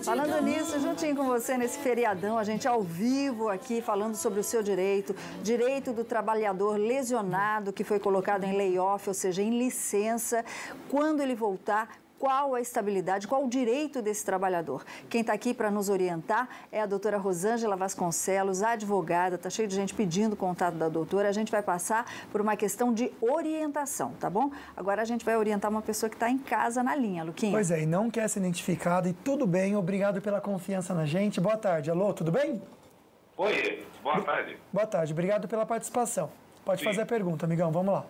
Falando nisso, juntinho com você nesse feriadão, a gente ao vivo aqui falando sobre o seu direito do trabalhador lesionado que foi colocado em layoff, ou seja, em licença, quando ele voltar. Qual a estabilidade, qual o direito desse trabalhador? Quem está aqui para nos orientar é a doutora Rosângela Vasconcelos, advogada. Está cheio de gente pedindo contato da doutora. A gente vai passar por uma questão de orientação, tá bom? Agora a gente vai orientar uma pessoa que está em casa na linha, Luquinha. Pois é, e não quer ser identificado e tudo bem. Obrigado pela confiança na gente. Boa tarde. Alô, tudo bem? Oi, boa tarde. Boa tarde, obrigado pela participação. Pode fazer a pergunta, amigão, vamos lá.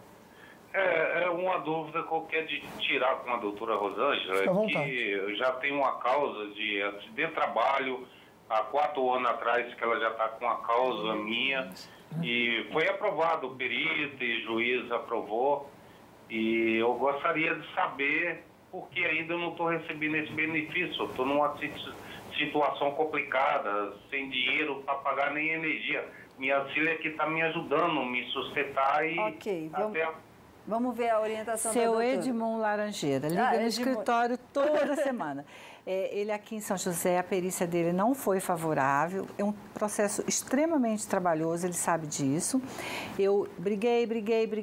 É uma dúvida qualquer de tirar com a doutora Rosângela, que eu já tenho uma causa de acidente de trabalho há 4 anos atrás, que ela já está com uma causa minha, e foi aprovado o perito e o juiz aprovou, e eu gostaria de saber por que ainda eu não estou recebendo esse benefício. Eu estou numa situação complicada, sem dinheiro para pagar nem energia. Minha filha que está me ajudando, me sustentar e Vamos ver a orientação da Seu doutora. Edmond Laranjeira, liga no escritório toda semana. Ele aqui em São José, a perícia dele não foi favorável, é um processo extremamente trabalhoso, ele sabe disso. Eu briguei,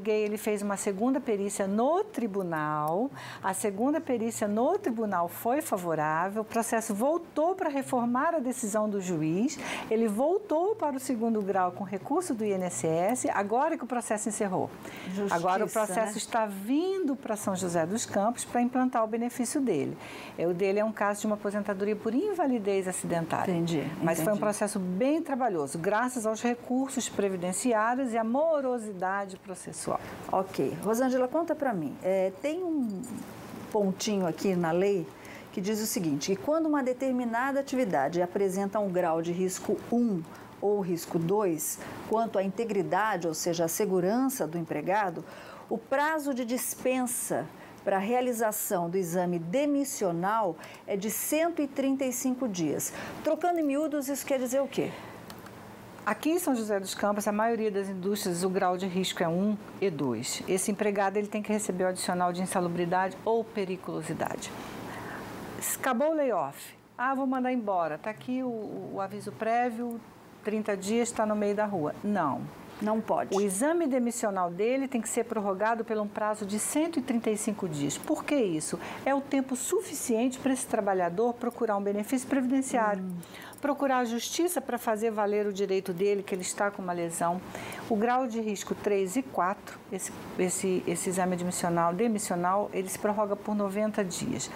ele fez uma segunda perícia no tribunal, a segunda perícia no tribunal foi favorável, o processo voltou para reformar a decisão do juiz, ele voltou para o 2º grau com recurso do INSS, agora que o processo encerrou. Justiça, agora o processo está vindo para São José dos Campos para implantar o benefício dele. O dele é um caso de uma aposentadoria por invalidez acidentária. Entendi. Mas foi um processo bem trabalhoso, graças aos recursos previdenciários e à morosidade processual. Ok. Rosângela, conta para mim. Tem um pontinho aqui na lei que diz o seguinte, que quando uma determinada atividade apresenta um grau de risco 1 ou risco 2, quanto à integridade, ou seja, a segurança do empregado, o prazo de dispensa para a realização do exame demissional é de 135 dias. Trocando em miúdos, isso quer dizer o quê? Aqui em São José dos Campos, a maioria das indústrias, o grau de risco é 1 e 2. Esse empregado ele tem que receber o adicional de insalubridade ou periculosidade. Acabou o layoff. Vou mandar embora. Está aqui o aviso prévio, 30 dias, está no meio da rua. Não pode. O exame demissional dele tem que ser prorrogado por um prazo de 135 dias. Por que isso? É o tempo suficiente para esse trabalhador procurar um benefício previdenciário, procurar a justiça para fazer valer o direito dele, que ele está com uma lesão. O grau de risco 3 e 4, esse exame demissional, ele se prorroga por 90 dias.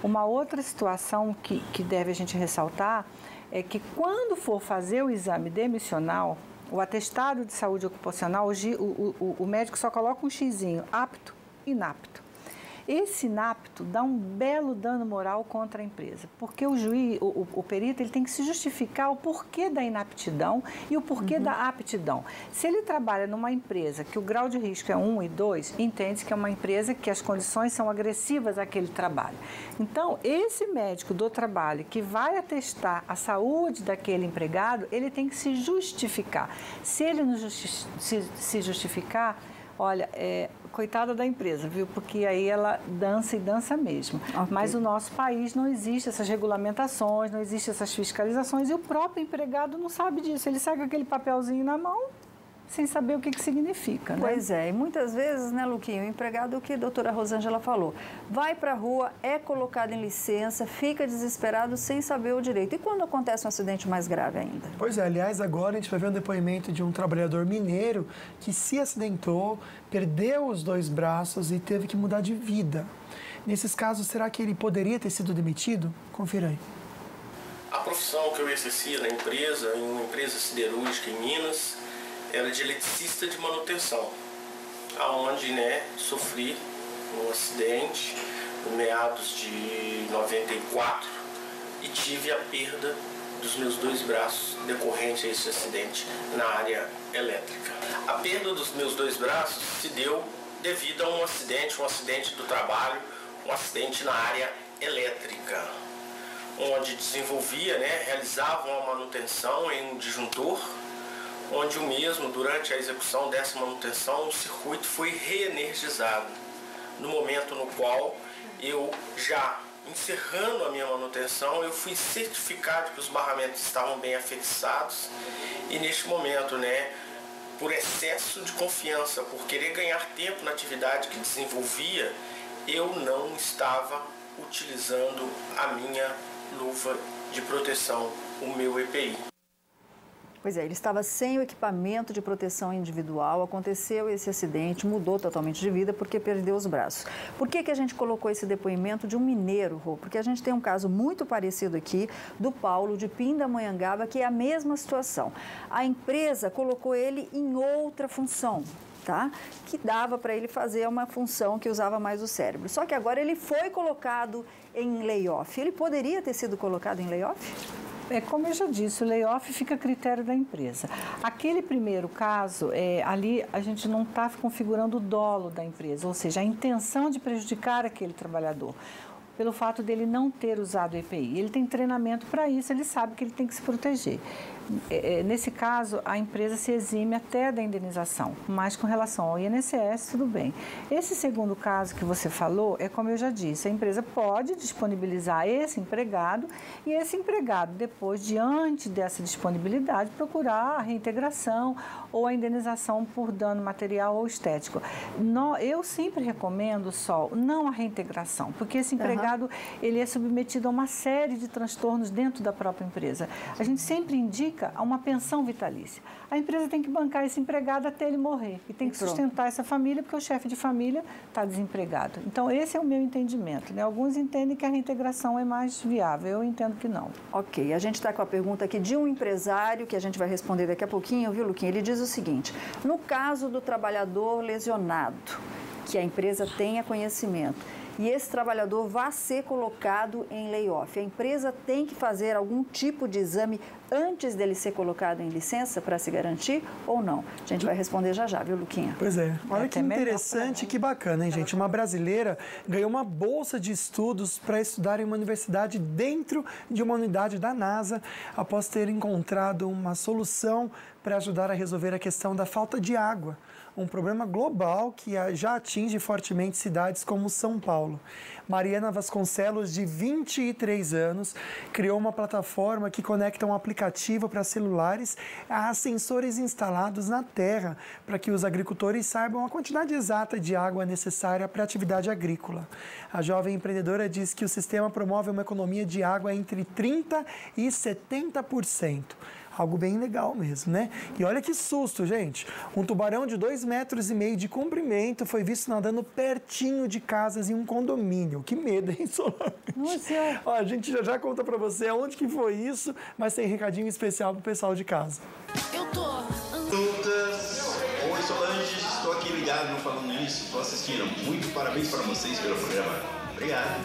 Uma outra situação que deve a gente ressaltar é que quando for fazer o exame demissional, o atestado de saúde ocupacional, o médico só coloca um xizinho, apto, inapto. Esse inapto dá um belo dano moral contra a empresa, porque o juiz, o perito, ele tem que se justificar o porquê da inaptidão e o porquê da aptidão. Se ele trabalha numa empresa que o grau de risco é 1 e 2, entende-se que é uma empresa que as condições são agressivas àquele trabalho. Então, esse médico do trabalho que vai atestar a saúde daquele empregado, ele tem que se justificar. Se ele não se justificar, olha, coitada da empresa, viu? Porque aí ela dança e dança mesmo. Okay. Mas no nosso país não existe essas regulamentações, não existe essas fiscalizações e o próprio empregado não sabe disso. Ele sai com aquele papelzinho na mão sem saber o que significa, né? Pois é, e muitas vezes, né, Luquinho, o empregado, o que a doutora Rosângela falou, vai para a rua, é colocado em licença, fica desesperado sem saber o direito. E quando acontece um acidente mais grave ainda? Pois é, aliás, agora a gente vai ver um depoimento de um trabalhador mineiro que se acidentou, perdeu os 2 braços e teve que mudar de vida. Nesses casos, será que ele poderia ter sido demitido? Confira aí. A profissão que eu exercia na empresa, em uma empresa siderúrgica em Minas, era de eletricista de manutenção, aonde sofri um acidente no meados de 94 e tive a perda dos meus 2 braços decorrente a esse acidente na área elétrica. A perda dos meus 2 braços se deu devido a um acidente do trabalho, um acidente na área elétrica, onde realizava uma manutenção em um disjuntor, onde o mesmo, durante a execução dessa manutenção, o circuito foi reenergizado, no momento no qual eu já encerrando a minha manutenção, eu fui certificado que os barramentos estavam bem afixados e neste momento, né, por excesso de confiança, por querer ganhar tempo na atividade que desenvolvia, eu não estava utilizando a minha luva de proteção, o meu EPI. Pois é, ele estava sem o equipamento de proteção individual, aconteceu esse acidente, mudou totalmente de vida porque perdeu os braços. Por que a gente colocou esse depoimento de um mineiro, Rô? Porque a gente tem um caso muito parecido aqui do Paulo de Pindamonhangaba, que é a mesma situação. A empresa colocou ele em outra função, tá? Que dava para ele fazer uma função que usava mais o cérebro. Só que agora ele foi colocado em layoff. Ele poderia ter sido colocado em layoff? Como eu já disse, o layoff fica a critério da empresa. Aquele primeiro caso, ali a gente não está configurando o dolo da empresa, ou seja, a intenção de prejudicar aquele trabalhador, pelo fato dele não ter usado o EPI. Ele tem treinamento para isso, ele sabe que ele tem que se proteger. Nesse caso, a empresa se exime até da indenização, mas com relação ao INSS, tudo bem. Esse segundo caso que você falou, como eu já disse, a empresa pode disponibilizar esse empregado e esse empregado, depois, diante dessa disponibilidade, procurar a reintegração ou a indenização por dano material ou estético. Eu sempre recomendo, Sol, não a reintegração, porque esse empregado ele é submetido a uma série de transtornos dentro da própria empresa. A gente sempre indica a uma pensão vitalícia. A empresa tem que bancar esse empregado até ele morrer e tem que sustentar essa família porque o chefe de família está desempregado. Então, esse é o meu entendimento, né? Alguns entendem que a reintegração é mais viável, eu entendo que não. Ok, a gente está com a pergunta aqui de um empresário que a gente vai responder daqui a pouquinho, viu, Luquinha? Ele diz o seguinte: no caso do trabalhador lesionado, que a empresa tenha conhecimento, e esse trabalhador vai ser colocado em layoff, a empresa tem que fazer algum tipo de exame antes dele ser colocado em licença para se garantir ou não? A gente vai responder já já, viu, Luquinha? Pois é. Olha que interessante, que bacana, hein, gente? Uma brasileira ganhou uma bolsa de estudos para estudar em uma universidade dentro de uma unidade da NASA, após ter encontrado uma solução para ajudar a resolver a questão da falta de água, um problema global que já atinge fortemente cidades como São Paulo. Mariana Vasconcelos, de 23 anos, criou uma plataforma que conecta um aplicativo para celulares a sensores instalados na terra, para que os agricultores saibam a quantidade exata de água necessária para a atividade agrícola. A jovem empreendedora diz que o sistema promove uma economia de água entre 30% e 70%. Algo bem legal mesmo, né? E olha que susto, gente. Um tubarão de 2,5 metros de comprimento foi visto nadando pertinho de casas em um condomínio. Que medo, hein, Solange? Ó, a gente já conta pra você onde que foi isso, mas tem recadinho especial pro pessoal de casa. Oi, Solange, estou aqui ligado no Falando Nisso, estou assistindo. Muito parabéns para vocês pelo programa. Obrigado.